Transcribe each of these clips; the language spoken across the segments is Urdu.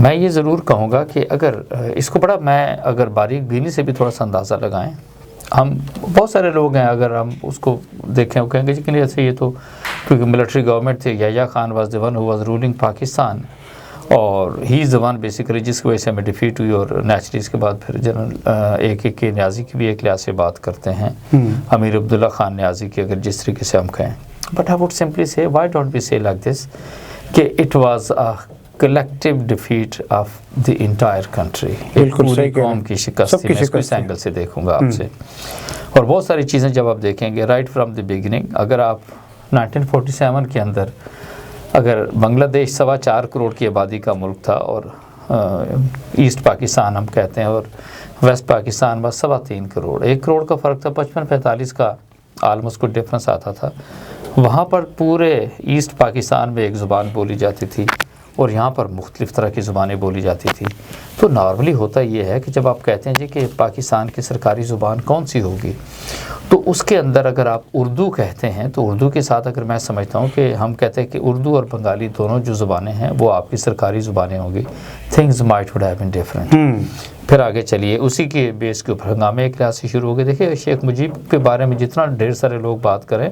میں یہ ضرور کہوں گا کہ اگر اس کو بڑا میں اگر باریک بینی سے بھی تھوڑا سا اندازہ لگائیں، ہم بہت سارے لوگ ہیں اگر ہم اس کو دیکھیں وہ کہیں گے کہ ایسے یہ تو کیونکہ ملٹری گورنمنٹ تھے، Yahya Khan was the one who was ruling Pakistan, اور he is the one basically جس کی وجہ سے ہمیں ڈیفیٹ ہوئی، اور نیچرلی اس کے بعد پھر جنرل AK کے نیازی کی بھی ایک لحاظ سے بات کرتے ہیں، امیر عبداللہ خان نیازی کی اگر جس طریقے سے ہم کہیں. بٹ آئی وڈ سمپلی سے وائی ڈونٹ وی سے لائک دس کہ it was a collective defeat of the entire country, ایک پوری قوم کی شکست تھی. میں اس کو اس اینگل سے دیکھوں گا آپ سے، اور بہت ساری چیزیں جب آپ دیکھیں گے رائٹ فرام دی بگننگ. اگر آپ 1947 کے اندر اگر بنگلہ دیش 4.25 کروڑ کی آبادی کا ملک تھا، اور ایسٹ پاکستان ہم کہتے ہیں، اور ویسٹ پاکستان بس 3.25 کروڑ، 1 کروڑ کا فرق تھا، 55-45 کا آلموسٹ کوئی ڈفرینس آتا تھا. وہاں پر پورے ایسٹ پاکستان میں ایک زبان بولی جاتی تھی، اور یہاں پر مختلف طرح کی زبانیں بولی جاتی تھی. تو نارملی ہوتا یہ ہے کہ جب آپ کہتے ہیں جی کہ پاکستان کی سرکاری زبان کون سی ہوگی، تو اس کے اندر اگر آپ اردو کہتے ہیں تو اردو کے ساتھ اگر میں سمجھتا ہوں کہ ہم کہتے ہیں کہ اردو اور بنگالی دونوں جو زبانیں ہیں وہ آپ کی سرکاری زبانیں ہوں گی. Things might would have been different. پھر آگے چلیے اسی کے بیس کے اوپر ہنگامے ایک لحاظ سے شروع ہو گئے. دیکھیے شیخ مجیب کے بارے میں جتنا ڈھیر سارے لوگ بات کریں،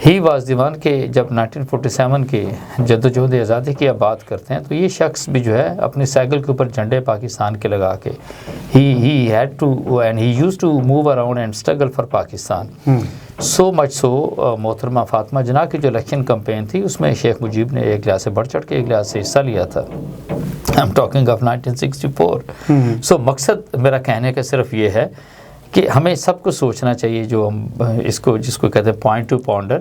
ہی واز دی ون کہ جب 1947 کی جدوجہد آزادی کی آپ بات کرتے ہیں تو یہ شخص بھی جو ہے اپنے سائیکل کے اوپر جھنڈے پاکستان کے لگا کے he had to and he used to move around and struggle for Pakistan. So much so محترمہ فاطمہ جناح کی جو الیکشن کمپین تھی اس میں شیخ مجیب نے ایک لحاظ سے بڑھ چڑھ کے ایک لحاظ سے حصہ لیا تھا. I'm talking of 1964. So مقصد میرا کہنے کا صرف یہ ہے کہ ہمیں سب کو سوچنا چاہیے جو ہم اس کو جس کو کہتے ہیں پوائنٹ ٹو پونڈر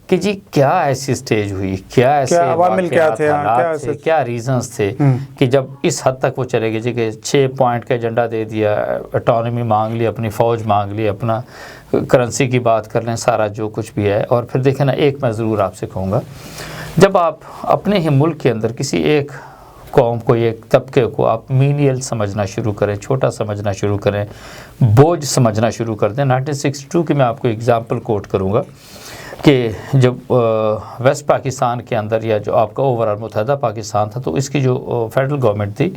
کہ جی کیا ایسی سٹیج ہوئی، کیا ایسے واقعات حالات تھے، کیا ریزنز تھے کہ جب اس حد تک وہ چلے گئے جی کہ 6 پوائنٹ کا ایجنڈا دے دیا، اٹانومی مانگ لی، اپنی فوج مانگ لی، اپنا کرنسی کی بات کر لیں، سارا جو کچھ بھی ہے. اور پھر دیکھیں نا، ایک میں ضرور آپ سے کہوں گا، جب آپ اپنے ہی ملک کے اندر کسی ایک قوم کو، ایک طبقے کو آپ مینیل سمجھنا شروع کریں، چھوٹا سمجھنا شروع کریں، بوجھ سمجھنا شروع کر دیں. 1962 کی میں آپ کو اگزامپل کوٹ کروں گا کہ جب ویسٹ پاکستان کے اندر یا جو آپ کا اوورآل متحدہ پاکستان تھا تو اس کی جو فیڈرل گورنمنٹ تھی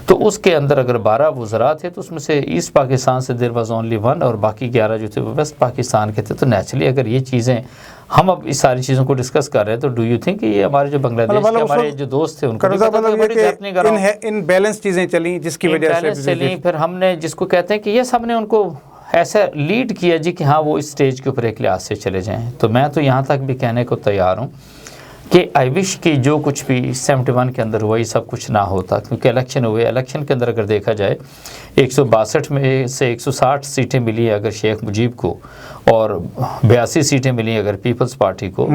تو اس کے اندر اگر 12 وزراء تھے تو اس میں سے ایسٹ پاکستان سے دیر واز اونلی 1 اور باقی 11 جو تھے وہ ویسٹ پاکستان کے تھے. تو نیچرلی اگر یہ چیزیں ہم اب اس ساری چیزوں کو ڈسکس کر رہے ہیں تو ڈو یو تھنک کہ یہ ہمارے جو بنگلہ دیش کے ہمارے جو دوست تھے ان کو ان بیلنس چیزیں چلیں جس کی وجہ سے چلیں، پھر ہم نے جس کو کہتے ہیں کہ یس ہم نے ان کو ایسا لیڈ کیا جی کہ ہاں وہ اس سٹیج کے اوپر ایک لحاظ سے چلے جائیں. تو میں تو یہاں تک بھی کہنے کو تیار ہوں کہ آئی وش کہ جو کچھ بھی 71 کے اندر ہوا یہ سب کچھ نہ ہوتا، کیونکہ الیکشن ہوئے، الیکشن کے اندر اگر دیکھا جائے 162 میں سے 160 سیٹیں ملی اگر شیخ مجیب کو اور 82 سیٹیں ملی اگر پیپلز پارٹی کو.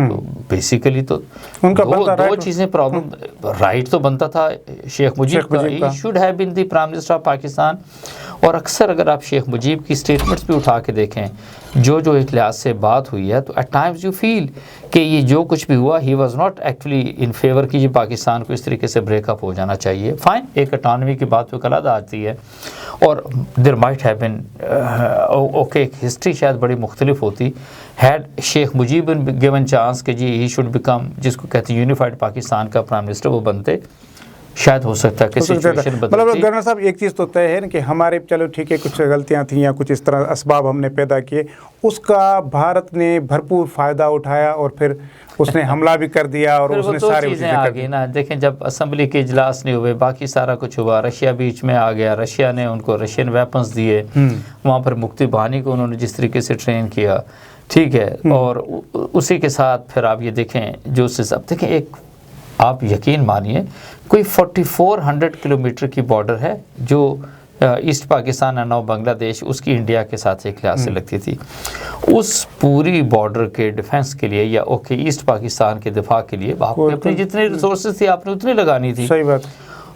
بیسیکلی تو ان کا دو چیزیں پرابلم، رائٹ تو بنتا تھا شیخ مجیب کا، he should have been the prime minister of Pakistan. اور اکثر اگر آپ شیخ مجیب کی سٹیٹمنٹس بھی اٹھا کے دیکھیں جو ایک لحاظ سے بات ہوئی ہے تو ایٹ ٹائمز یو فیل کہ یہ جو کچھ بھی ہوا he was not actually in favour کی جی پاکستان کو اس طریقے سے بریک اپ ہو جانا چاہیے. فائن، ایک اٹانومی کی بات پہ کلاد آتی ہے اور there might have been okay, history شاید بڑی مختلف ہوتی ہیڈ شیخ مجیب گیون چانس کہ جی ہی شوڈ بیکم جس کو کہتے ہیں یونیفائڈ پاکستان کا پرائم منسٹر، وہ بنتے شاید ہو سکتا ہے کہ سچویشن بدلتی. مطلب گورنر صاحب ایک چیز تو طے ہے نا کہ ہمارے چلو ٹھیک ہے کچھ غلطیاں تھیں یا کچھ اس طرح اسباب ہم نے پیدا کیے، اس کا بھارت نے بھرپور فائدہ اٹھایا اور پھر اس نے حملہ بھی کر دیا اور اس نے ساری چیزیں آ گئی نا. دیکھیں جب اسمبلی کے اجلاس نہیں ہوئے باقی سارا کچھ ہوا، رشیا بیچ میں آ گیا، رشیا نے ان کو رشین ویپنز دیے، وہاں پر مکتی بہانی کو انہوں نے جس طریقے سے ٹرین کیا، ٹھیک ہے. اور اسی کے ساتھ پھر آپ یہ دیکھیں جو اب دیکھیں ایک آپ یقین مانیے کوئی 4400 کلومیٹر کی بارڈر ہے جو ایسٹ پاکستان نو بنگلہ دیش اس کی انڈیا کے ساتھ ایک لحاظ سے لگتی تھی. اس پوری بارڈر کے ڈیفنس کے لیے یا اوکے ایسٹ پاکستان کے دفاع کے لیے آپ کو اپنی جتنے ریسورسز تھی آپ نے اتنی لگانی تھی. صحیح بات.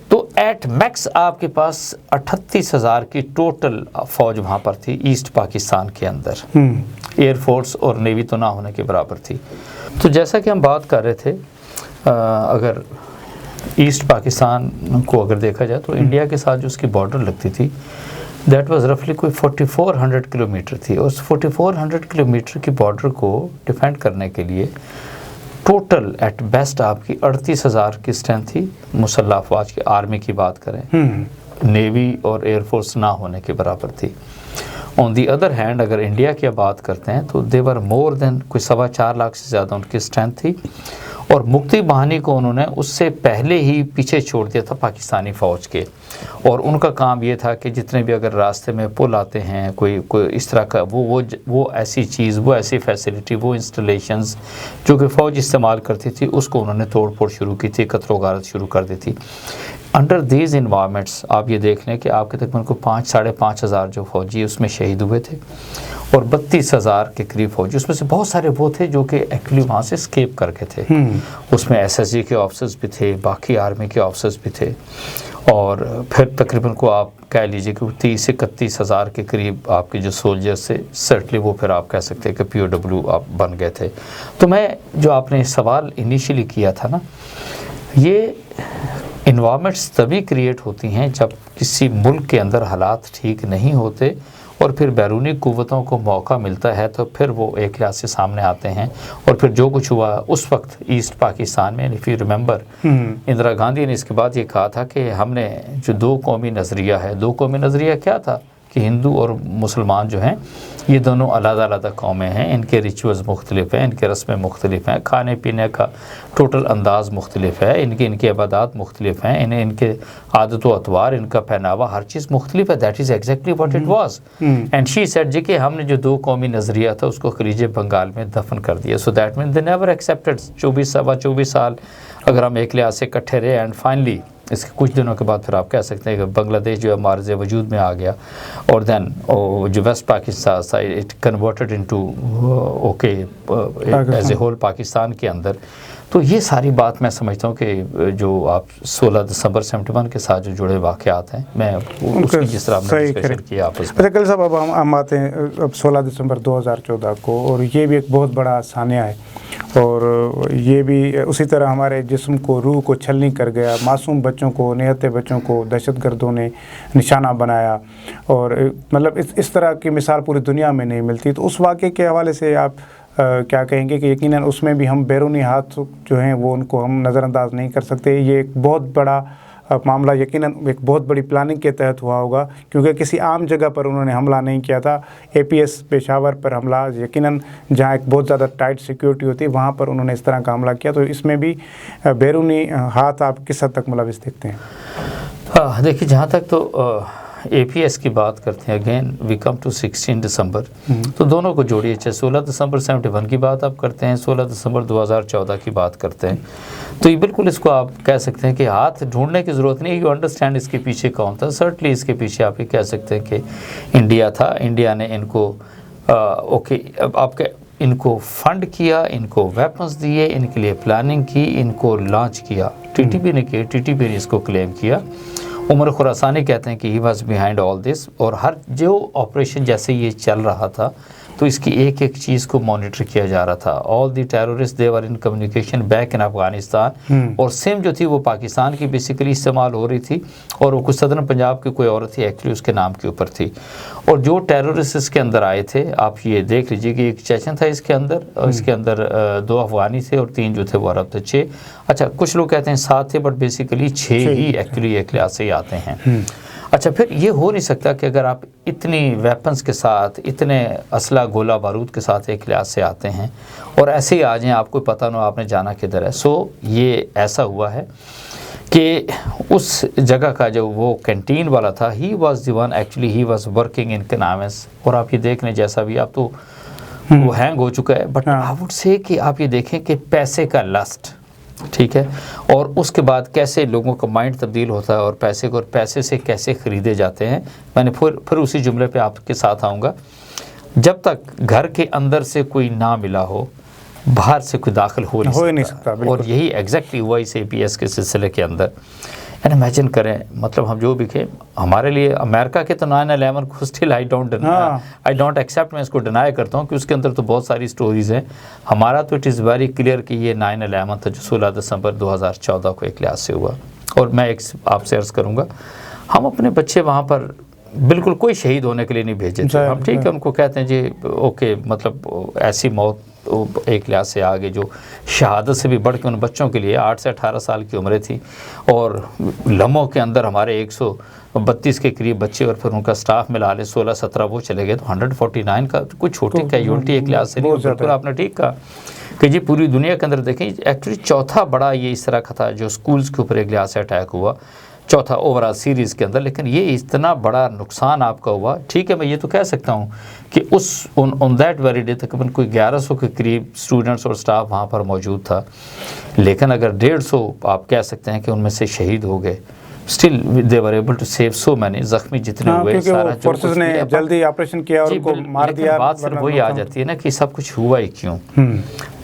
تو ایٹ میکس آپ کے پاس 38,000 کی ٹوٹل فوج وہاں پر تھی ایسٹ پاکستان کے اندر، ایئر فورس اور نیوی تو نہ ہونے کے برابر تھی. تو جیسا کہ ہم بات کر رہے تھے اگر ایسٹ پاکستان کو اگر دیکھا جائے تو انڈیا کے ساتھ جو اس کی بارڈر لگتی تھی دیٹ واز رفلی کوئی 4400 کلومیٹر تھی. اور اس 4400 کلومیٹر کی بارڈر کو ڈیفینڈ کرنے کے لیے ٹوٹل ایٹ بیسٹ آپ کی 38,000 کی اسٹرینتھ تھی مسلح افواج کی، آرمی کی بات کریں، نیوی اور ایئر فورس نہ ہونے کے برابر تھی۔ آن دی ادر ہینڈ اگر انڈیا کی بات کرتے ہیں تو دیور مور دین کوئی 4.25 لاکھ سے زیادہ ان کی اسٹرینتھ تھی، اور مکتی بہانی کو انہوں نے اس سے پہلے ہی پیچھے چھوڑ دیا تھا پاکستانی فوج کے، اور ان کا کام یہ تھا کہ جتنے بھی اگر راستے میں پل آتے ہیں کوئی اس طرح کا وہ ایسی چیز، وہ ایسی فیسلٹی، وہ انسٹالیشنز جو کہ فوج استعمال کرتی تھی اس کو انہوں نے توڑ پھوڑ شروع کی تھی، قتل و غارت شروع کر دی تھی۔ انڈر دیز انوائرمنٹس آپ یہ دیکھ لیں کہ آپ کے تقریباً کو 5-5.5 ہزار جو فوجی اس میں شہید ہوئے تھے، اور 32,000 کے قریب فوجی، اس میں سے بہت سارے وہ تھے جو کہ ایکچولی وہاں سے اسکیپ کر کے تھے، اس میں SSG کے آفیسرز بھی تھے، باقی آرمی کے آفیسرز بھی تھے، اور پھر تقریباً کو آپ کہہ لیجئے کہ 30-31 ہزار کے قریب آپ کے جو سولجرز تھے، سرٹلی وہ پھر آپ کہہ سکتے ہیں کہ POW آپ بن گئے تھے۔ تو میں جو آپ نے سوال انیشلی کیا تھا نا، یہ انوائرمنٹس تبھی کریٹ ہوتی ہیں جب کسی ملک کے اندر حالات ٹھیک نہیں ہوتے، اور پھر بیرونی قوتوں کو موقع ملتا ہے تو پھر وہ ایک لحاظ سے سامنے آتے ہیں، اور پھر جو کچھ ہوا اس وقت ایسٹ پاکستان میں، if you remember Indira Gandhi نے اس کے بعد یہ کہا تھا کہ ہم نے جو 2 قومی نظریہ ہے، 2 قومی نظریہ کیا تھا کہ ہندو اور مسلمان جو ہیں یہ دونوں علیحدہ علیحدہ قومیں ہیں، ان کے ریچولز مختلف ہیں، ان کے رسمیں مختلف ہیں، کھانے پینے کا ٹوٹل انداز مختلف ہے، ان کی عبادات مختلف ہیں، ان کے عادت و اطوار، ان کا پہناوا، ہر چیز مختلف ہے۔ That is exactly what it was, and she said جی کہ ہم نے جو 2 قومی نظریہ تھا اس کو خلیج بنگال میں دفن کر دیا۔ So that man they never accepted 24 سال اگر ہم ایک لحاظ سے کٹھے رہے، اینڈ فائنلی اس کے کچھ دنوں کے بعد پھر آپ کہہ سکتے ہیں کہ بنگلہ دیش جو ہے معرض وجود میں آ گیا، اور دین جو ویسٹ پاکستان تھا it converted into okay as a whole Pakistan کے اندر۔ تو یہ ساری بات میں سمجھتا ہوں کہ جو آپ 16 دسمبر 71 کے ساتھ جو جڑے واقعات ہیں، میں اس کی جس طرح ہم نے ڈسکشن کیا آپس میں۔ کل صاحب اب ہم آتے ہیں اب 16 دسمبر 2014 کو، اور یہ بھی ایک بہت بڑا ثانیہ ہے، اور یہ بھی اسی طرح ہمارے جسم کو، روح کو چھلنی کر گیا، معصوم بچوں کو، نہتے بچوں کو دہشت گردوں نے نشانہ بنایا، اور مطلب اس طرح کی مثال پوری دنیا میں نہیں ملتی۔ تو اس واقعے کے حوالے سے آپ کیا کہیں گے کہ یقیناً اس میں بھی ہم بیرونی ہاتھ جو ہیں وہ ان کو ہم نظر انداز نہیں کر سکتے، یہ ایک بہت بڑا معاملہ یقیناً ایک بہت بڑی پلاننگ کے تحت ہوا ہوگا، کیونکہ کسی عام جگہ پر انہوں نے حملہ نہیں کیا تھا۔ APS پشاور پر حملہ یقیناً جہاں ایک بہت زیادہ ٹائٹ سیکیورٹی ہوتی ہے وہاں پر انہوں نے اس طرح کا حملہ کیا، تو اس میں بھی بیرونی ہاتھ آپ کس حد تک ملوث دیکھتے ہیں؟ دیکھیے جہاں تک تو APS کی بات کرتے ہیں، اگین وی کم ٹو 16 دسمبر، تو دونوں کو جوڑیے، چاہے 16 دسمبر 71 کی بات آپ کرتے ہیں، 16 دسمبر 2014 کی بات کرتے ہیں، تو یہ بالکل اس کو آپ کہہ سکتے ہیں کہ ہاتھ ڈھونڈنے کی ضرورت نہیں، یو انڈرسٹینڈ اس کے پیچھے کون تھا۔ سرٹلی اس کے پیچھے آپ یہ کہہ سکتے ہیں کہ انڈیا تھا، انڈیا نے ان کو آپ کے ان کو فنڈ کیا، ان کو ویپنز دیے، ان کے لیے پلاننگ کی، ان کو لانچ کیا۔ TTP نے کیا، TTP نے اس کو کلیم کیا۔ عمر خراسانی کہتے ہیں کہ ہی واز بیہائنڈ آل دس، اور ہر جو آپریشن جیسے یہ چل رہا تھا تو اس کی ایک ایک چیز کو مانیٹر کیا جا رہا تھا۔ All the terrorist they were in communication back in Afghanistan, اور سیم جو تھی وہ پاکستان کی بیسیکلی استعمال ہو رہی تھی، اور وہ کچھ صدرن پنجاب کی کوئی عورت تھی ایکچولی اس کے نام کے اوپر تھی، اور جو ٹیرورسٹ اس کے اندر آئے تھے آپ یہ دیکھ لیجئے کہ ایک چیچن تھا اس کے اندر، اور اس کے اندر 2 افغانی تھے اور 3 جو تھے وہ عرب تھے، 6 اچھا کچھ لوگ کہتے ہیں 7 تھے، بٹ بیسیکلی 6 ہی ایکچولی ایک لحاظ سے آتے ہیں۔ اچھا پھر یہ ہو نہیں سکتا کہ اگر آپ اتنی ویپنز کے ساتھ، اتنے اسلحہ گولہ بارود کے ساتھ ایک لحاظ سے آتے ہیں اور ایسے ہی آ جائیں، آپ کو پتہ نہ ہو آپ نے جانا کدھر ہے۔ سو یہ ایسا ہوا ہے کہ اس جگہ کا جو وہ کینٹین والا تھا، he was the one actually he was working in کنامس، اور آپ یہ دیکھ لیں جیسا بھی آپ تو وہ ہینگ ہو چکا ہے، بٹ آئی وڈ سے کہ آپ یہ دیکھیں کہ پیسے کا لسٹ، ٹھیک ہے، اور اس کے بعد کیسے لوگوں کا مائنڈ تبدیل ہوتا ہے اور پیسے کو، اور پیسے سے کیسے خریدے جاتے ہیں۔ میں نے پھر اسی جملے پہ آپ کے ساتھ آؤں گا، جب تک گھر کے اندر سے کوئی نہ ملا ہو باہر سے کوئی داخل ہو نہیں سکتا، اور یہی ایگزیکٹلی ہوا اس APS کے سلسلے کے اندر۔ یعنی امیجن کریں، مطلب ہم جو بھی کہ ہمارے لیے امریکہ کے تو 9/11 کو اسٹل آئی ڈونٹ ایکسیپٹ، میں اس کو ڈینائی کرتا ہوں کہ اس کے اندر تو بہت ساری سٹوریز ہیں۔ ہمارا تو اٹ از ویری کلیئر کہ یہ 9/11 تھا جو 16 دسمبر 2014 کو ایک لحاظ سے ہوا، اور میں ایک آپ سے عرض کروں گا، ہم اپنے بچے وہاں پر بالکل کوئی شہید ہونے کے لیے نہیں بھیجے تھے ہم، ٹھیک ہے، ان کو کہتے ہیں جی اوکے، مطلب ایسی موت ایک لحاظ سے آگے جو شہادت سے بھی بڑھ کے ان بچوں کے لیے 8 سے 18 سال کی عمریں تھی، اور لمحوں کے اندر ہمارے 132 کے قریب بچے اور پھر ان کا سٹاف ملا لیں 16-17 وہ چلے گئے، تو 149 کا کوئی چھوٹی کیجولٹی ایک لحاظ سے نہیں. بالکل آپ نے ٹھیک کہا کہ جی پوری دنیا کے اندر دیکھیں ایکچولی چوتھا بڑا یہ اس طرح کا تھا جو سکولز کے اوپر ایک لحاظ سے اٹیک ہوا، چوتھا اوورال سیریز کے اندر. لیکن یہ اتنا بڑا نقصان آپ کا ہوا، ٹھیک ہے میں یہ تو کہہ سکتا ہوں کہ آن دیٹ ویری ڈے تقریباً کوئی 1100 کے قریب اسٹوڈنٹس اور سٹاف وہاں پر موجود تھا، لیکن اگر 150 آپ کہہ سکتے ہیں کہ ان میں سے شہید ہو گئے، still they were able to save so many, زخمی جتنے ہوئے سارا فورسز نے جلدی آپریشن کیا اور ان کو مار دیا. بات صرف وہی آ جاتی ہے نا کہ سب کچھ ہوا ہی کیوں.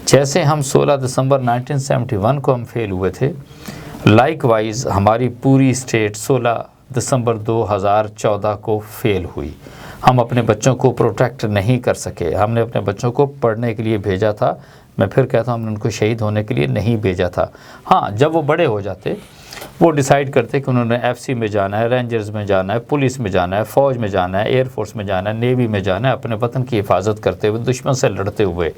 جیسے ہم 16 دسمبر 1971 کو ہم فیل ہوئے تھے، لائک وائز ہماری پوری اسٹیٹ 16 دسمبر 2014 کو فیل ہوئی. ہم اپنے بچوں کو پروٹیکٹ نہیں کر سکے. ہم نے اپنے بچوں کو پڑھنے کے لیے بھیجا تھا، میں پھر کہتا ہوں ہم نے ان کو شہید ہونے کے لیے نہیں بھیجا تھا. ہاں جب وہ بڑے ہو جاتے وہ ڈیسائیڈ کرتے کہ انہوں نے ایف سی میں جانا ہے، رینجرز میں جانا ہے، پولیس میں جانا ہے، فوج میں جانا ہے، ایئر فورس میں جانا ہے، نیوی میں جانا ہے، اپنے وطن کی حفاظت کرتے ہوئے دشمن سے لڑتے ہوئے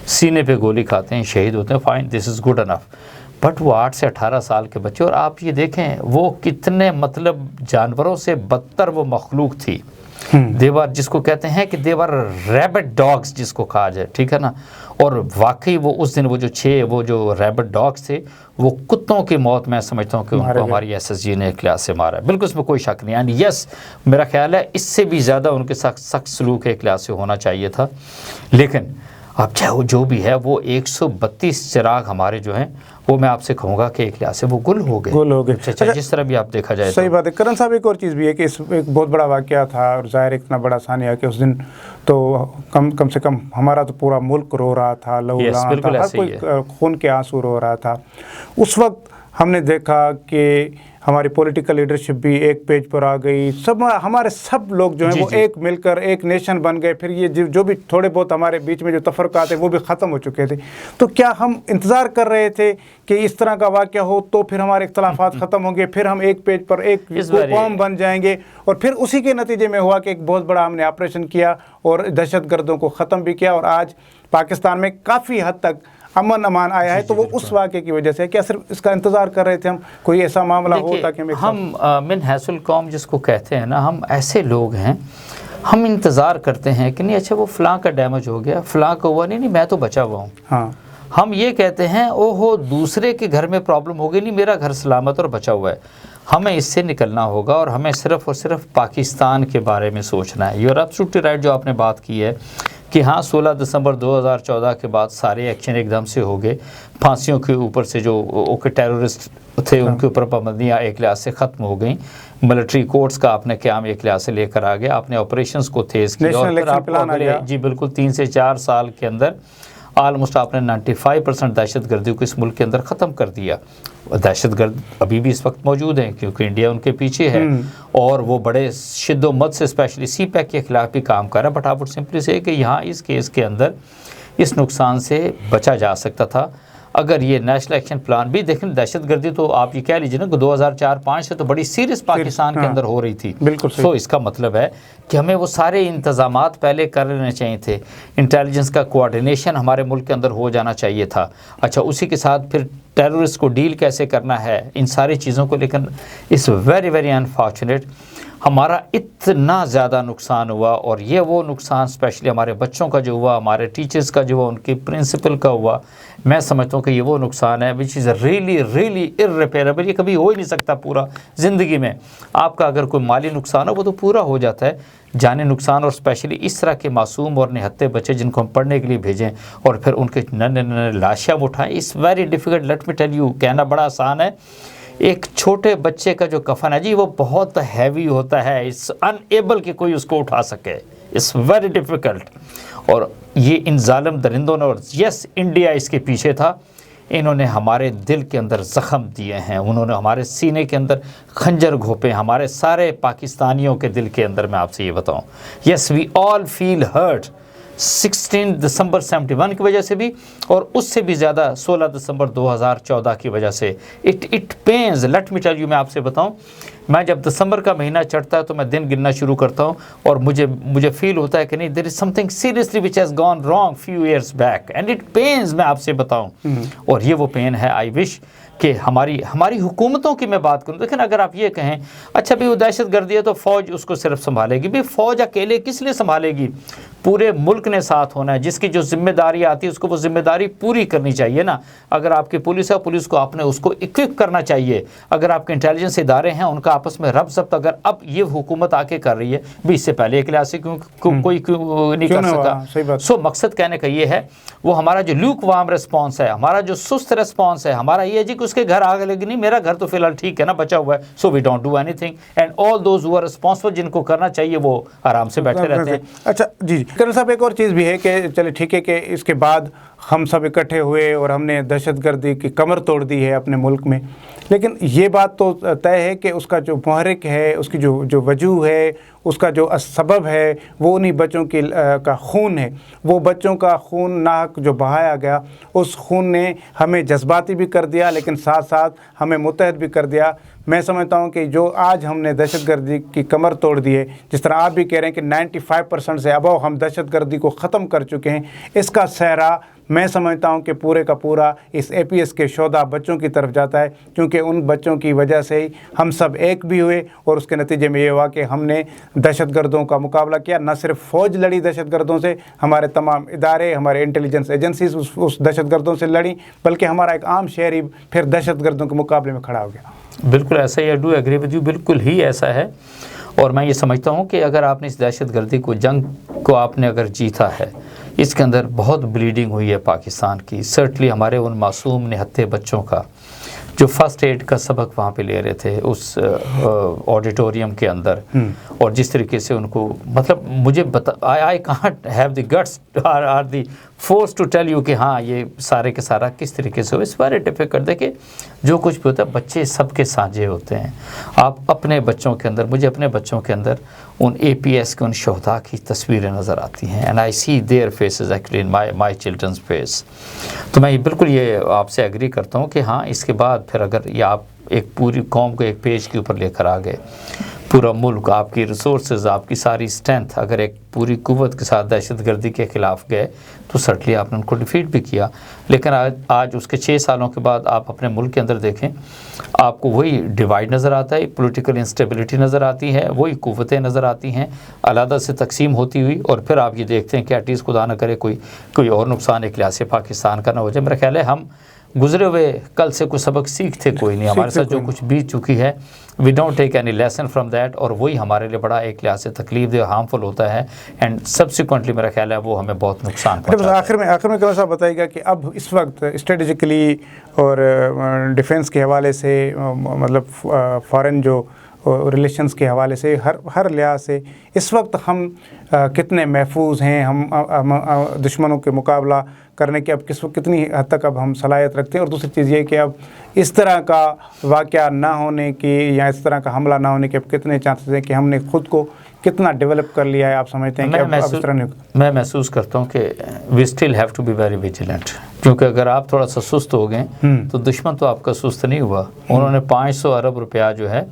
سینے پہ گولی کھاتے ہیں، شہید ہوتے ہیں. Fine, this is good enough. But وہ 8 سے 18 سال کے بچے، اور آپ یہ دیکھیں وہ کتنے مطلب جانوروں سے بدتر وہ مخلوق تھی. دیوار جس کو کہتے ہیں کہ دیوار ریبٹ ڈاگز جس کو کہا جائے، ٹھیک ہے نا. اور واقعی وہ اس دن وہ جو ریبٹ ڈاگز تھے وہ کتوں کی موت میں سمجھتا ہوں کہ ان کو ہماری ایس ایس جی نے ایک لحاظ سے مارا ہے. بالکل اس میں کوئی شک نہیں. اینڈ یس میرا خیال ہے اس سے بھی زیادہ ان کے ساتھ سخت سلوک ایک لحاظ سے ہونا چاہیے تھا. لیکن اب چاہے وہ جو بھی ہے وہ 132 چراغ ہمارے جو ہیں وہ میں آپ سے کہوں گا کہ ایک لحاظ سے وہ گل ہو گئے. اچھا جس طرح بھی آپ دیکھا جائے صحیح بات ہے. کرن صاحب ایک اور چیز بھی ہے کہ اس ایک بہت بڑا واقعہ تھا اور ظاہر اتنا بڑا ثانیہ کہ اس دن تو کم سے کم ہمارا تو پورا ملک رو رہا تھا، لہو لہان تھا، ہر کوئی خون کے آنسو رو رہا تھا. اس وقت ہم نے دیکھا کہ ہماری پولیٹیکل لیڈرشپ بھی ایک پیج پر آ گئی، ہمارے سب لوگ جو ہیں وہ ایک مل کر ایک نیشن بن گئے. پھر یہ جو بھی تھوڑے بہت ہمارے بیچ میں جو تفرقات ہیں وہ بھی ختم ہو چکے تھے. تو کیا ہم انتظار کر رہے تھے کہ اس طرح کا واقعہ ہو تو پھر ہمارے اختلافات ختم ہوں گے، پھر ہم ایک پیج پر ایک قوم بن جائیں گے؟ اور پھر اسی کے نتیجے میں ہوا کہ ایک بہت بڑا ہم نے آپریشن کیا اور دہشت گردوں کو ختم بھی کیا، اور آج پاکستان میں کافی حد تک امن امان آیا ہے. تو وہ اس واقعے کی وجہ سے کیا صرف اس کا انتظار کر رہے تھے ہم کوئی ایسا معاملہ ہو تاکہ ہم من حیث القوم جس کو کہتے ہیں نا، ہم ایسے لوگ ہیں ہم انتظار کرتے ہیں کہ نہیں اچھا وہ فلاں کا ڈیمیج ہو گیا، فلاں کا ہوا نہیں میں تو بچا ہوا ہوں. ہاں ہم یہ کہتے ہیں او ہو دوسرے کے گھر میں پرابلم ہو گئی، نہیں میرا گھر سلامت اور بچا ہوا ہے. ہمیں اس سے نکلنا ہوگا اور ہمیں صرف اور صرف پاکستان کے بارے میں سوچنا ہے. یو آر ایبسولوٹلی رائٹ جو آپ نے بات کی ہے کہ ہاں 16 دسمبر 2014 کے بعد سارے ایکشن ایک دم سے ہو گئے. پھانسیوں کے اوپر سے جو ٹیرورسٹ تھے ان کے اوپر پابندیاں ایک لحاظ سے ختم ہو گئیں. ملٹری کورٹس کا آپ نے قیام ایک لحاظ سے لے کر آ گیا. آپ نے آپریشنز کو تیز کیا اور پھر آپ کو جی بالکل 3 سے 4 سال کے اندر آلموسٹ آپ نے 95% دہشت گردی کو اس ملک کے اندر ختم کر دیا. دہشت گرد ابھی بھی اس وقت موجود ہیں کیونکہ انڈیا ان کے پیچھے ہے اور وہ بڑے شد و مت سے اسپیشلی سی پیک کے خلاف بھی کام کر رہا ہے. بٹ آپ سمپلی سے کہ یہاں اس کیس کے اندر اس نقصان سے بچا جا سکتا تھا اگر یہ نیشنل ایکشن پلان بھی دیکھیں. دہشت گردی تو آپ یہ کہہ لیجیے نا کہ 2004-05 سے تو بڑی سیریس پاکستان کے اندر ہو رہی تھی. سو اس کا مطلب ہے کہ ہمیں وہ سارے انتظامات پہلے کر لینے چاہیے تھے. انٹیلیجنس کا کوآرڈینیشن ہمارے ملک کے اندر ہو جانا چاہیے تھا. اچھا اسی کے ساتھ پھر ٹیررسٹ کو ڈیل کیسے کرنا ہے ان ساری چیزوں کو. لیکن اس ویری ویری انفارچونیٹ ہمارا اتنا زیادہ نقصان ہوا اور یہ وہ نقصان اسپیشلی ہمارے بچوں کا جو ہوا، ہمارے ٹیچرز کا جو ہوا، ان کی پرنسپل کا ہوا. میں سمجھتا ہوں کہ یہ وہ نقصان ہے وچ از ریئلی ریئلی ارریپیریبل. یہ کبھی ہو ہی نہیں سکتا پورا زندگی میں. آپ کا اگر کوئی مالی نقصان ہو وہ تو پورا ہو جاتا ہے، جانی نقصان اور اسپیشلی اس طرح کے معصوم اور نہتے بچے جن کو ہم پڑھنے کے لیے بھیجیں اور پھر ان کے ننے لاشیں اٹھائیں. Is very difficult. Let me tell you, کہنا بڑا آسان ہے. ایک چھوٹے بچے کا جو کفن ہے جی وہ بہت ہیوی ہوتا ہے. اٹس ان ایبل کہ کوئی اس کو اٹھا سکے. It's very difficult. اور یہ ان ظالم درندوں نے، اور یس انڈیا اس کے پیچھے تھا، انہوں نے ہمارے دل کے اندر زخم دیے ہیں. انہوں نے ہمارے سینے کے اندر خنجر گھوپے ہمارے سارے پاکستانیوں کے دل کے اندر. میں آپ سے یہ بتاؤں یس وی آل فیل ہرٹ 16 دسمبر 71 کی وجہ سے بھی اور اس سے بھی زیادہ 16 دسمبر 2014 کی وجہ سے. It pains. Let me tell you, میں آپ سے بتاؤں میں جب دسمبر کا مہینہ چڑھتا ہے تو میں دن گننا شروع کرتا ہوں اور مجھے فیل ہوتا ہے کہ نہیں دیر از some thing seriously which has gone wrong few years back and it پینز. میں آپ سے بتاؤں اور یہ وہ پین ہے. آئی وش کہ ہماری حکومتوں کی میں بات کروں. لیکن اگر آپ یہ کہیں اچھا بھی وہ دہشت گردی ہے تو فوج اس کو صرف سنبھالے گی. بھی فوج اکیلے کس لیے سنبھالے گی؟ پورے ملک نے ساتھ ہونا ہے. جس کی جو ذمہ داری آتی ہے اس کو وہ ذمہ داری پوری کرنی چاہیے نا. اگر آپ کی پولیس ہے پولیس کو آپ نے اس کو اکوپ کرنا چاہیے. اگر آپ کے انٹیلیجنس ادارے ہیں ان کا آپس میں ربط ضبط اگر اب یہ حکومت آ کے کر رہی ہے بھی اس سے پہلے ایک لحاظ سے کوئی نہیں کر سکا. سو مقصد کہنے کا یہ ہے وہ ہمارا جو لیوک وارم ریسپانس ہے, ہمارا جو سست ریسپانس ہے, ہمارا یہ ہے جی کہ اس کے گھر آگ لگی نہیں, میرا گھر تو فی الحال ٹھیک ہے نا, بچا ہوا ہے. So we don't do anything and all those who are responsible جن کو کرنا چاہیے وہ آرام سے بیٹھے رہتے ہیں. اچھا جی کرنل صاحب ایک اور چیز بھی ہے کہ چلے ٹھیک ہے کہ اس کے بعد ہم سب اکٹھے ہوئے اور ہم نے دہشت گردی کی کمر توڑ دی ہے اپنے ملک میں, لیکن یہ بات تو طے ہے کہ اس کا جو محرک ہے, اس کی جو وجوہ ہے, اس کا جو سبب ہے وہ انہی بچوں کا خون ہے. وہ بچوں کا خون ناحق جو بہایا گیا اس خون نے ہمیں جذباتی بھی کر دیا لیکن ساتھ ساتھ ہمیں متحد بھی کر دیا. میں سمجھتا ہوں کہ جو آج ہم نے دہشت گردی کی کمر توڑ دی ہے, جس طرح آپ بھی کہہ رہے ہیں کہ 95% سے ابو ہم دہشت گردی کو ختم کر چکے ہیں, اس کا سہرا میں سمجھتا ہوں کہ پورے کا پورا اس اے پی ایس کے شہدا بچوں کی طرف جاتا ہے, کیونکہ ان بچوں کی وجہ سے ہی ہم سب ایک بھی ہوئے اور اس کے نتیجے میں یہ ہوا کہ ہم نے دہشت گردوں کا مقابلہ کیا. نہ صرف فوج لڑی دہشت گردوں سے, ہمارے تمام ادارے, ہمارے انٹیلیجنس ایجنسیز اس دہشت گردوں سے لڑیں, بلکہ ہمارا ایک عام شہری پھر دہشت گردوں کے مقابلے میں کھڑا ہو گیا. بالکل ایسا ہی, I do agree with you, بالکل ہی ایسا ہے. اور میں یہ سمجھتا ہوں کہ اگر آپ نے اس دہشت گردی کو جنگ کو آپ نے اگر جیتا ہے, اس کے اندر بہت بلیڈنگ ہوئی ہے پاکستان کی. سرٹلی ہمارے ان معصوم نہتے بچوں کا جو فرسٹ ایڈ کا سبق وہاں پہ لے رہے تھے اس آڈیٹوریم کے اندر, اور جس طریقے سے ان کو مطلب مجھے I can't have the guts or the force to tell you کہ ہاں یہ سارے کے سارا کس طریقے سے ہو. اس بارے ڈیفیکلٹ ہے کہ جو کچھ بھی ہوتا ہے بچے سب کے سانجے ہوتے ہیں. آپ اپنے بچوں کے اندر, مجھے اپنے بچوں کے اندر ان اے پی ایس کے ان شہداء کی تصویریں نظر آتی ہیں and I see their faces actually in my childrens face. تو میں بالکل یہ آپ سے ایگری کرتا ہوں کہ ہاں اس کے بعد پھر اگر یہ آپ ایک پوری قوم کو ایک پیج کے اوپر لے کر آ گئے, پورا ملک, آپ کی ریسورسز, آپ کی ساری اسٹرینتھ اگر ایک پوری قوت کے ساتھ دہشت گردی کے خلاف گئے تو سرٹلی آپ نے ان کو ڈیفیٹ بھی کیا. لیکن آج اس کے 6 سالوں کے بعد آپ اپنے ملک کے اندر دیکھیں, آپ کو وہی ڈیوائڈ نظر آتا ہے, پولیٹیکل انسٹیبلٹی نظر آتی ہے, وہی قوتیں نظر آتی ہیں علیحدہ سے تقسیم ہوتی ہوئی, اور پھر آپ یہ دیکھتے ہیں کہ ایٹ لیسٹ خدا نہ کرے کوئی اور نقصان ایک لحاظ سے پاکستان کا نہ ہو جائے. میرا خیال ہے ہم گزرے ہوئے کل سے کوئی سبق سیکھتے کوئی نہیں, ہمارے ساتھ جو کچھ بیت چکی ہے we don't take any lesson from that, اور وہی ہمارے لیے بڑا ایک لحاظ سے تکلیف دہ ہارمفل ہوتا ہے اینڈ سبسیکوئنٹلی میرا خیال ہے وہ ہمیں بہت نقصان پہنچاتا ہے. آخر میں کرنل صاحب بتائیے گا کہ اب اس وقت اسٹریٹجکلی اور ڈیفنس کے حوالے سے, مطلب فارن جو ریلیشنز کے حوالے سے, ہر لحاظ سے اس وقت ہم کتنے محفوظ ہیں, ہم دشمنوں کے مقابلہ کرنے کی اب کتنی حد تک اب ہم صلاحیت رکھتے ہیں. اور دوسری چیز یہ کہ اب اس طرح کا واقعہ نہ ہونے کی یا اس طرح کا حملہ نہ ہونے کے اب کتنے چانسز ہیں کہ ہم نے خود کو کتنا ڈیولپ کر لیا ہے, آپ سمجھتے ہیں کہ اب اس طرح نہیں؟ میں محسوس کرتا ہوں کہ we still have to be very vigilant, کیونکہ اگر آپ تھوڑا سا سست ہو گئے تو دشمن تو آپ کا سست نہیں ہوا. انہوں نے 500 ارب روپیہ جو ہے,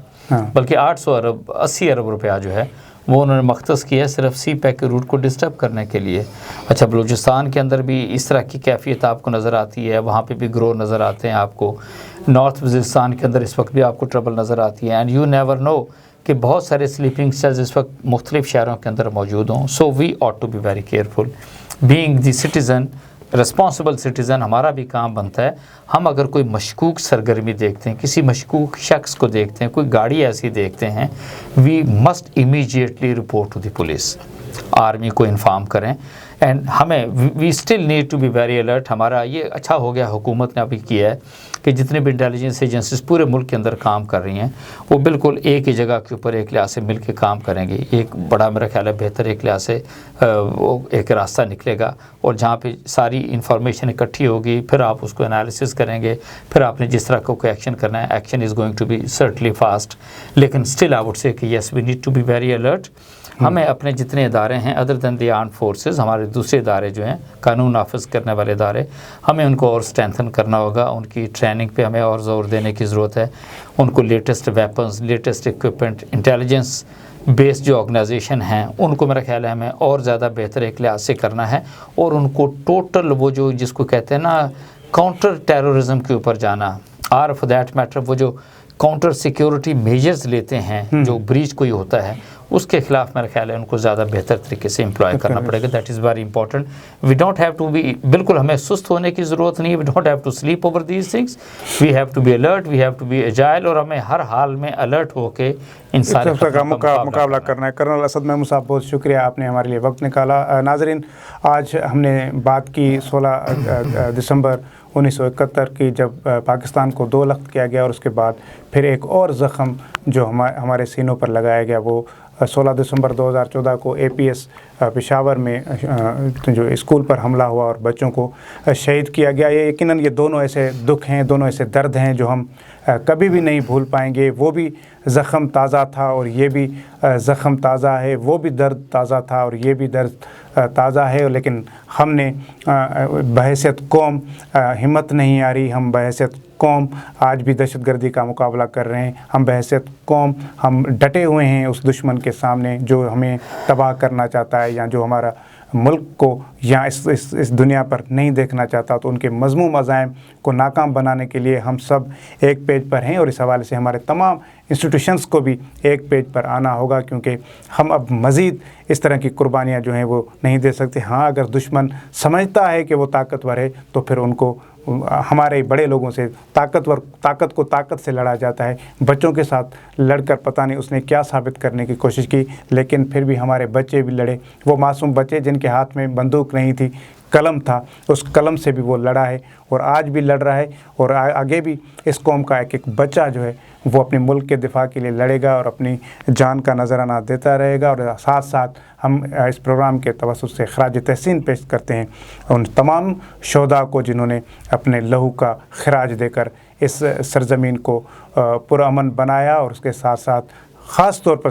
بلکہ 80 ارب روپیہ جو ہے وہ انہوں نے مختص کیا ہے صرف سی پیک کے روٹ کو ڈسٹرب کرنے کے لیے. اچھا بلوچستان کے اندر بھی اس طرح کی کیفیت آپ کو نظر آتی ہے, وہاں پہ بھی گروہ نظر آتے ہیں آپ کو. نارتھ وزیرستان کے اندر اس وقت بھی آپ کو ٹربل نظر آتی ہے, اینڈ یو نیور نو کہ بہت سارے سلیپنگ سیلز اس وقت مختلف شہروں کے اندر موجود ہوں. So we ought to be very careful being the citizen, responsible citizen. ہمارا بھی کام بنتا ہے, ہم اگر کوئی مشکوک سرگرمی دیکھتے ہیں, کسی مشکوک شخص کو دیکھتے ہیں, کوئی گاڑی ایسی دیکھتے ہیں, we must immediately report to the police, army کو انفارم کریں. اینڈ ہمیں we still need to be very alert. ہمارا یہ اچھا ہو گیا حکومت نے ابھی کیا ہے کہ جتنے بھی انٹیلیجنس ایجنسیز پورے ملک کے اندر کام کر رہی ہیں وہ بالکل ایک ہی جگہ کے اوپر ایک لحاظ سے مل کے کام کریں گے. ایک بڑا میرا خیال ہے بہتر ایک لحاظ سے وہ ایک راستہ نکلے گا, اور جہاں پہ ساری انفارمیشن اکٹھی ہوگی پھر آپ اس کو انالیسس کریں گے, پھر آپ نے جس طرح کو کوئی ایکشن کرنا ہے, action is going to be certainly fast. لیکن اسٹل آئی وڈ سے کہ yes we need to be very alert. ہمیں اپنے جتنے ادارے ہیں other than the armed forces, ہمارے دوسرے ادارے جو ہیں قانون نافذ کرنے والے ادارے، ہمیں ان کو اور اسٹرینتھن کرنا ہوگا، ان کی ٹریننگ پہ ہمیں اور زور دینے کی ضرورت ہے، ان کو latest weapons, latest equipment, intelligence based جو آرگنائزیشن ہیں ان کو میرا خیال ہے ہمیں اور زیادہ بہتر ایک لحاظ سے کرنا ہے، اور ان کو ٹوٹل وہ جو جس کو کہتے ہیں نا کاؤنٹر ٹیررزم کے اوپر جانا، اور فور دیٹ میٹر وہ جو کاؤنٹر سیکیورٹی میجرز لیتے ہیں جو بریچ کوئی ہوتا ہے اس کے خلاف میرا خیال ہے ان کو زیادہ بہتر طریقے سے امپلائے کرنا پڑے گا. That is very important. We don't have to be, بالکل ہمیں سست ہونے کی ضرورت نہیں ہے. We don't have to sleep over these things. We have to be alert, we have to be agile, اور ہمیں ہر حال میں الرٹ ہو کے ان سارے کا مقابلہ کرنا ہے. کرنل اسد محمود صاحب بہت شکریہ، آپ نے ہمارے لیے وقت نکالا. ناظرین، آج ہم نے بات کی 16 دسمبر 1971 کی، جب پاکستان کو 2 لخت کیا گیا، اور اس کے بعد پھر ایک اور زخم جو ہمارے سینوں پر لگایا گیا، وہ 16 دسمبر 2014 کو APS پشاور میں جو اسکول پر حملہ ہوا اور بچوں کو شہید کیا گیا. یہ یقیناً یہ دونوں ایسے دکھ ہیں، دونوں ایسے درد ہیں جو ہم کبھی بھی نہیں بھول پائیں گے. وہ بھی زخم تازہ تھا اور یہ بھی زخم تازہ ہے، وہ بھی درد تازہ تھا اور یہ بھی درد تازہ ہے. لیکن ہم نے بحیثیت قوم ہمت نہیں آ رہی، ہم بحیثیت قوم آج بھی دہشت گردی کا مقابلہ کر رہے ہیں. ہم بحیثیت قوم ہم ڈٹے ہوئے ہیں اس دشمن کے سامنے جو ہمیں تباہ کرنا چاہتا ہے، یا جو ہمارا ملک کو یا اس دنیا پر نہیں دیکھنا چاہتا. تو ان کے مذموم عزائم کو ناکام بنانے کے لیے ہم سب ایک پیج پر ہیں، اور اس حوالے سے ہمارے تمام انسٹیٹیوشنز کو بھی ایک پیج پر آنا ہوگا، کیونکہ ہم اب مزید اس طرح کی قربانیاں جو ہیں وہ نہیں دے سکتے. ہاں، اگر دشمن سمجھتا ہے کہ وہ طاقتور ہے تو پھر ان کو ہمارے بڑے لوگوں سے طاقت کو طاقت سے لڑا جاتا ہے. بچوں کے ساتھ لڑ کر پتہ نہیں اس نے کیا ثابت کرنے کی کوشش کی، لیکن پھر بھی ہمارے بچے بھی لڑے. وہ معصوم بچے جن کے ہاتھ میں بندوق نہیں تھی، قلم تھا، اس قلم سے بھی وہ لڑا ہے اور آج بھی لڑ رہا ہے. اور آگے بھی اس قوم کا ایک بچہ جو ہے وہ اپنے ملک کے دفاع کے لیے لڑے گا اور اپنی جان کا نذرانہ دیتا رہے گا. اور ساتھ ساتھ ہم اس پروگرام کے توسط سے خراج تحسین پیش کرتے ہیں ان تمام شہداء کو جنہوں نے اپنے لہو کا خراج دے کر اس سرزمین کو پرامن بنایا. اور اس کے ساتھ ساتھ خاص طور پر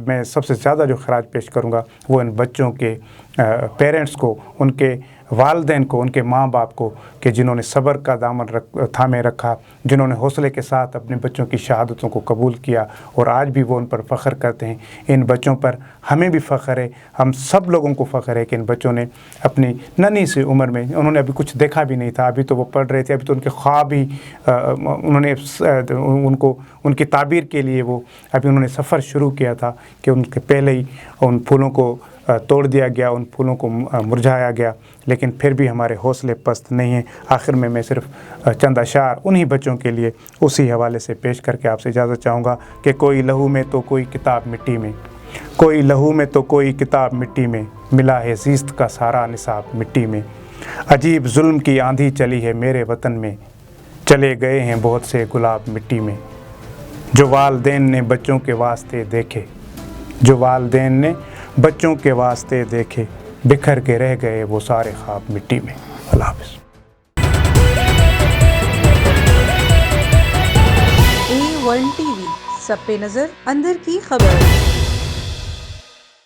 میں سب سے زیادہ جو خراج پیش کروں گا وہ ان بچوں کے پیرنٹس کو، ان کے والدین کو، ان کے ماں باپ کو، کہ جنہوں نے صبر کا دامن تھامے رکھا، جنہوں نے حوصلے کے ساتھ اپنے بچوں کی شہادتوں کو قبول کیا، اور آج بھی وہ ان پر فخر کرتے ہیں. ان بچوں پر ہمیں بھی فخر ہے، ہم سب لوگوں کو فخر ہے کہ ان بچوں نے اپنی ننھی سی عمر میں، انہوں نے ابھی کچھ دیکھا بھی نہیں تھا، ابھی تو وہ پڑھ رہے تھے، ابھی تو ان کے خواب ہی انہوں نے ان کی تعبیر کے لیے وہ ابھی انہوں نے سفر شروع کیا تھا کہ ان کے پہلے ہی ان پھولوں کو توڑ دیا گیا، ان پھولوں کو مرجھایا گیا. لیکن پھر بھی ہمارے حوصلے پست نہیں ہیں. آخر میں صرف چند اشعار انہی بچوں کے لیے اسی حوالے سے پیش کر کے آپ سے اجازت چاہوں گا کہ کوئی لہو میں تو کوئی کتاب مٹی میں، کوئی لہو میں تو کوئی کتاب مٹی میں، ملا ہے زیست کا سارا نصاب مٹی میں. عجیب ظلم کی آندھی چلی ہے میرے وطن میں، چلے گئے ہیں بہت سے گلاب مٹی میں. جو والدین نے بچوں کے واسطے دیکھے، جو والدین نے بچوں کے واسطے دیکھے، بکھر کے رہ گئے وہ سارے خواب مٹی میں. اللہ حافظ. A1 TV، سب پہ نظر، اندر کی خبر.